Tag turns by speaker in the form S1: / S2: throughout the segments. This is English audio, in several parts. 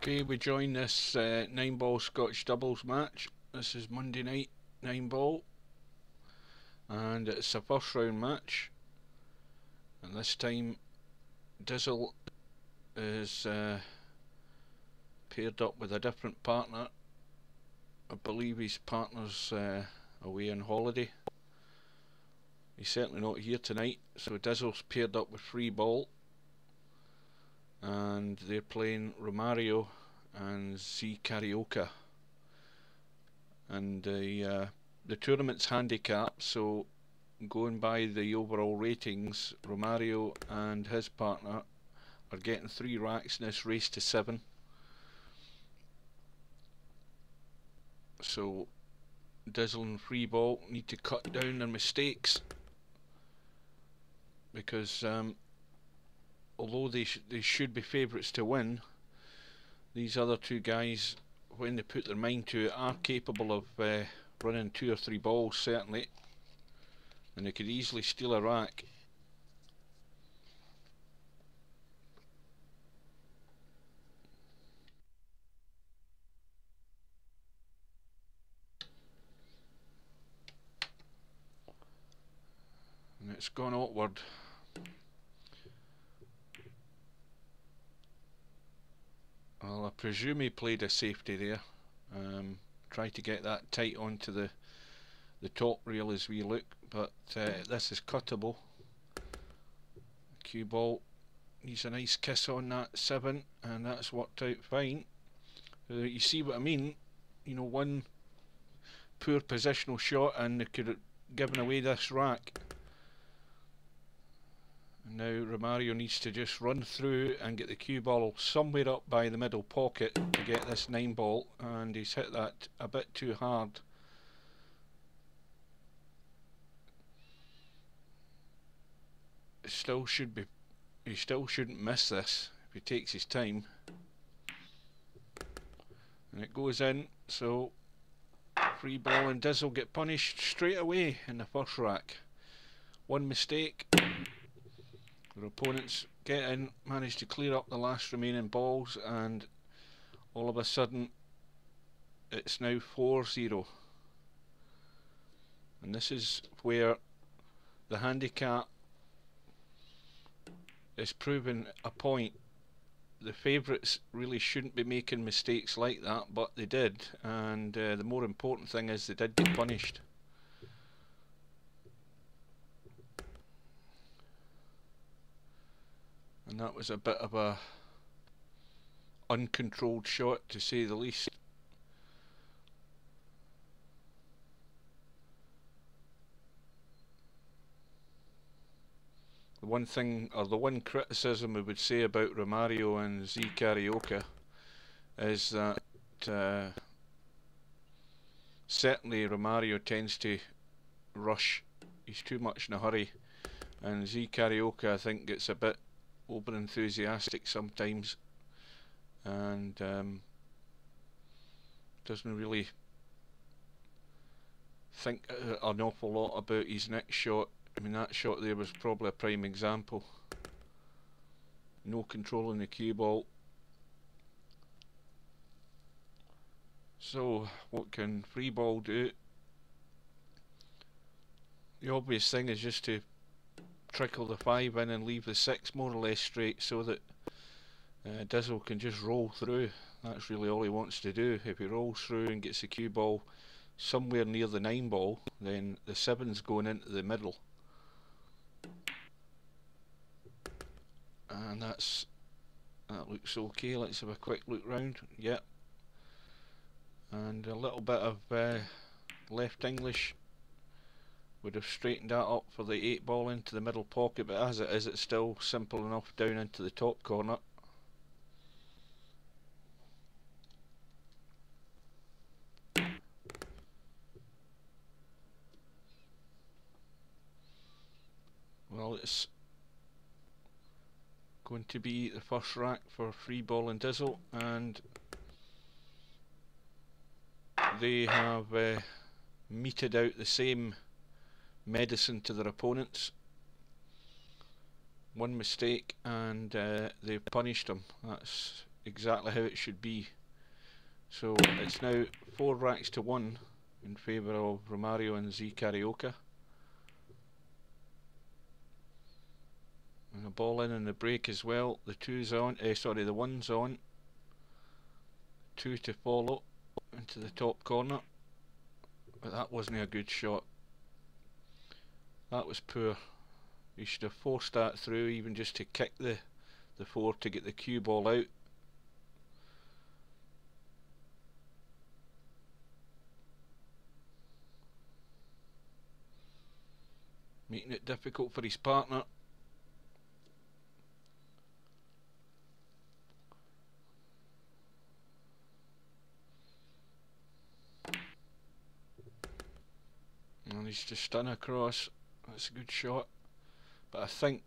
S1: Okay, we join this 9-ball Scotch doubles match. This is Monday night 9-ball, and it's a first round match. And this time, Dizzle is paired up with a different partner. I believe his partner's away on holiday. He's certainly not here tonight, so Dizzle's paired up with Freeball, and they're playing Romario and Zecarioca. And the tournament's handicapped, so going by the overall ratings, Romario and his partner are getting 3 racks in this race to 7. So Dizzle and Freeball need to cut down their mistakes, because although they should be favourites to win, these other two guys, when they put their mind to it, are capable of running 2 or 3 balls certainly, and they could easily steal a rack. And it's gone awkward. Well, I presume he played a safety there. Try to get that tight onto the top rail as we look, but this is cuttable. Cue ball needs a nice kiss on that 7, and that's worked out fine. You see what I mean? You know, one poor positional shot and they could have given away this rack. Now Romario needs to just run through and get the cue ball somewhere up by the middle pocket to get this 9-ball, and he's hit that a bit too hard. He still shouldn't miss this if he takes his time. And it goes in, so Freeball and Dizzle get punished straight away in the first rack. One mistake. Their opponents get in, manage to clear up the last remaining balls, and all of a sudden it's now 4-0. And this is where the handicap is proving a point. The favourites really shouldn't be making mistakes like that, but they did, and the more important thing is they did get punished. And that was a bit of a uncontrolled shot, to say the least. The one thing, or the one criticism we would say about Romario and Zecarioca is that certainly Romario tends to rush. He's too much in a hurry, and Zecarioca, I think, gets a bit over enthusiastic sometimes, and doesn't really think an awful lot about his next shot. I mean, that shot there was probably a prime example. No control in the cue ball. So what can Freeball do? The obvious thing is just to trickle the 5 in and leave the 6 more or less straight, so that Dizzle can just roll through. That's really all he wants to do. If he rolls through and gets the cue ball somewhere near the 9-ball, then the 7's going into the middle. And that looks okay. Let's have a quick look round. Yep. And a little bit of left English would have straightened that up for the 8-ball into the middle pocket, but as it is, it's still simple enough down into the top corner. Well, it's going to be the first rack for Freeball and Dizzle, and they have meted out the same medicine to their opponents. One mistake and they've punished them. That's exactly how it should be. So it's now 4 racks to 1 in favour of Romario and Zecarioca. And the ball in and the break as well. The 2's on, sorry, the 1's on. 2 to follow into the top corner. But that wasn't a good shot. That was poor. You should have forced that through, even just to kick the 4 to get the cue ball out. Making it difficult for his partner. And he's just done across. That's a good shot. But I think,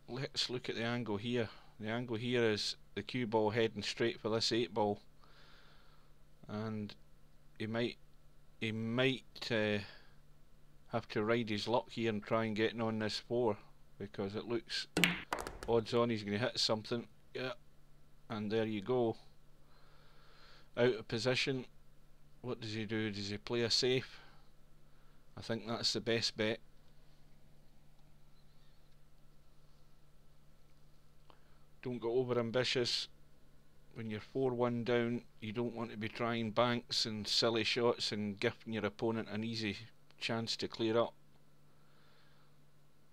S1: let's look at the angle here. The angle here is the cue ball heading straight for this 8 ball. And he might have to ride his luck here and try and get on this 4, because it looks odds on he's going to hit something. Yeah, and there you go. Out of position. What does he do? Does he play a safe? I think that's the best bet. Don't go over ambitious. When you're 4-1 down, you don't want to be trying banks and silly shots and gifting your opponent an easy chance to clear up.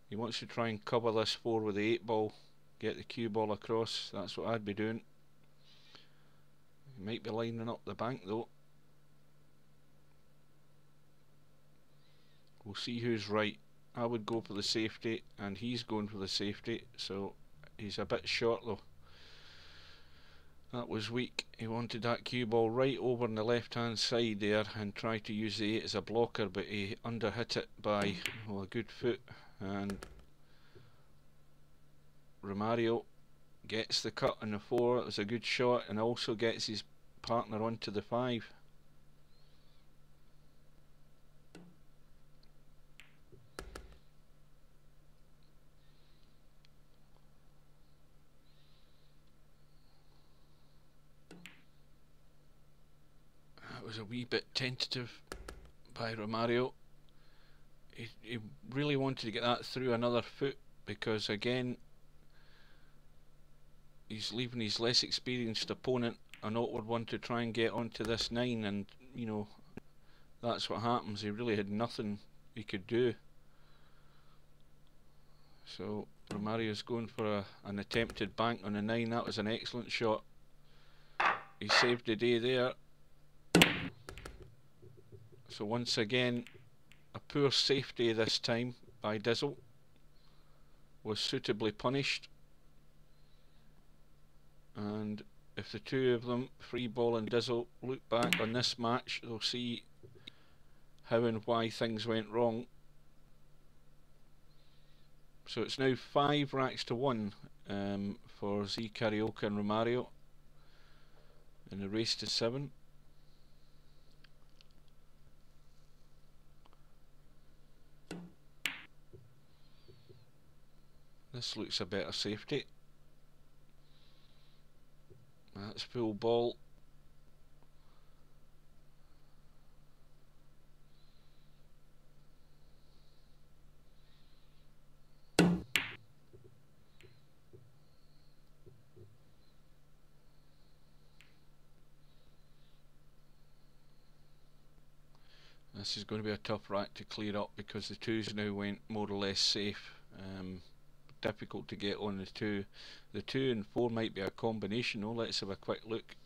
S1: He wants to try and cover this 4 with the 8 ball, get the cue ball across. That's what I'd be doing. He might be lining up the bank though. We'll see who's right. I would go for the safety, and he's going for the safety, so he's a bit short though. That was weak. He wanted that cue ball right over on the left hand side there and tried to use the 8 as a blocker, but he underhit it by, well, a good foot. And Romario gets the cut on the 4. It was a good shot, and also gets his partner onto the 5. Was a wee bit tentative by Romario. He really wanted to get that through another foot, because again he's leaving his less experienced opponent an awkward one to try and get onto this 9, and you know, that's what happens. He really had nothing he could do. So Romario's going for an attempted bank on the 9. That was an excellent shot. He saved the day there. So once again, a poor safety this time by Dizzle was suitably punished. And if the 2 of them, Freeball and Dizzle, look back on this match, they'll see how and why things went wrong. So it's now 5 racks to 1 for Zecarioca and Romario in the race to 7. This looks a better safety. That's full ball. This is going to be a tough rack to clear up, because the 2s now went more or less safe. Difficult to get on the 2. The 2 and 4 might be a combination. Oh, let's have a quick look.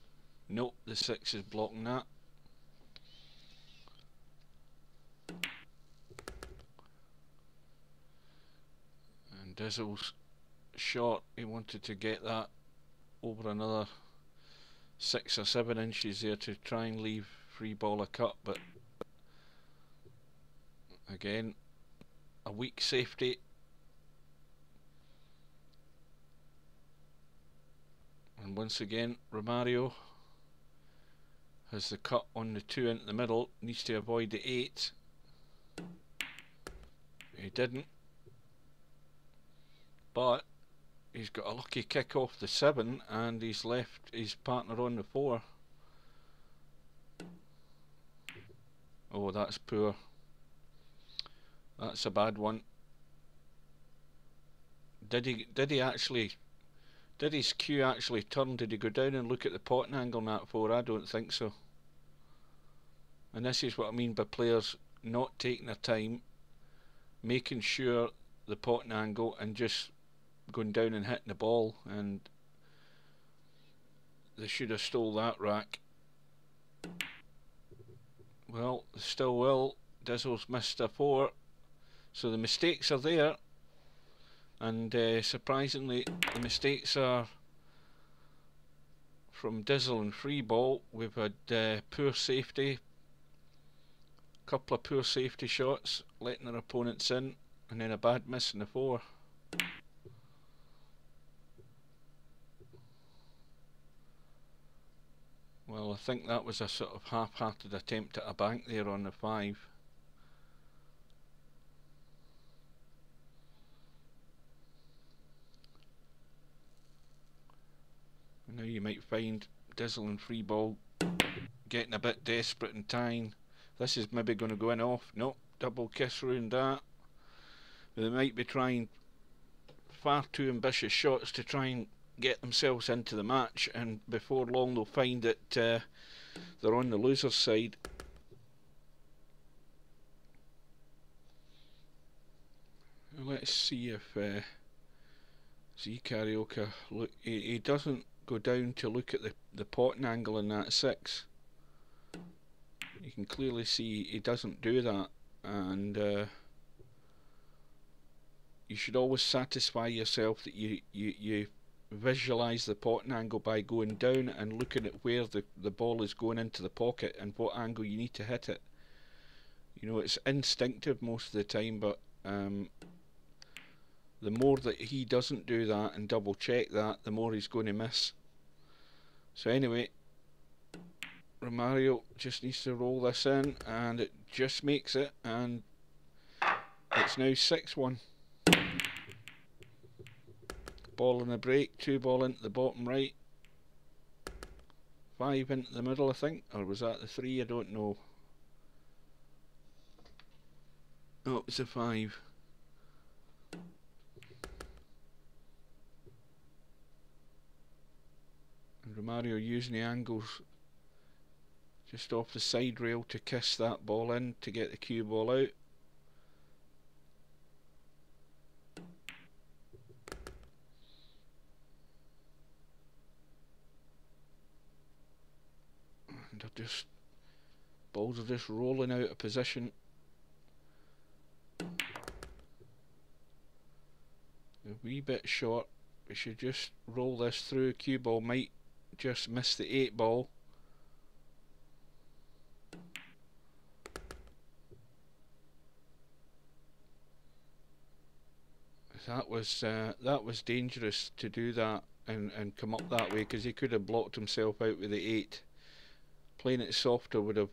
S1: Nope, the 6 is blocking that. And Dizzle's shot, he wanted to get that over another 6 or 7 inches there to try and leave Freeball a cut, but again, a weak safety. And once again, Romario has the cut on the 2 into the middle, needs to avoid the 8. He didn't, but he's He's got a lucky kick off the 7 and he's left his partner on the 4. Oh, that's poor. That's a bad one. Did his cue actually turn? Did he go down and look at the potting angle on that 4? I don't think so. And this is what I mean by players not taking their time, making sure the potting angle and just going down and hitting the ball, and they should have stole that rack. Well, they still will. Dizzle's missed a 4, so the mistakes are there, and surprisingly the mistakes are from Dizzle and Freeball. We've had poor safety, couple of poor safety shots letting their opponents in, and then a bad miss in the 4. Well, I think that was a sort of half-hearted attempt at a bank there on the 5. And now you might find Dizzle and Freeball getting a bit desperate and tying. This is maybe going to go in off. Nope, double kiss ruined that. They might be trying far too ambitious shots to try and get themselves into the match, and before long they'll find that they're on the loser's side. Let's see if Zecarioca, look, he doesn't go down to look at the potting angle in that 6. You can clearly see he doesn't do that, and you should always satisfy yourself that you visualize the potting angle by going down and looking at where the ball is going into the pocket and what angle you need to hit it. You know, it's instinctive most of the time, but the more that he doesn't do that and double check that, the more he's going to miss. So anyway, Romario just needs to roll this in, and it just makes it, and it's now 6-1. Ball in the break, 2 ball into the bottom right, 5 into the middle I think, or was that the 3? I don't know. Oh, it's a 5. And Romario using the angles just off the side rail to kiss that ball in to get the cue ball out. And balls are just rolling out of position. A wee bit short. We should just roll this through. Cue ball might just miss the 8 ball. That was dangerous to do that and come up that way, because he could have blocked himself out with the 8. Playing it softer would have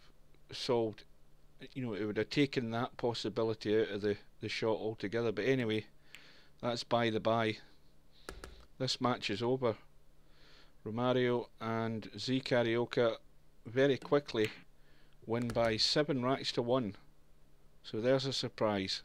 S1: solved, you know, it would have taken that possibility out of the shot altogether. But anyway, that's by the by. This match is over. Romario and Zecarioca very quickly win by 7 racks to 1. So there's a surprise.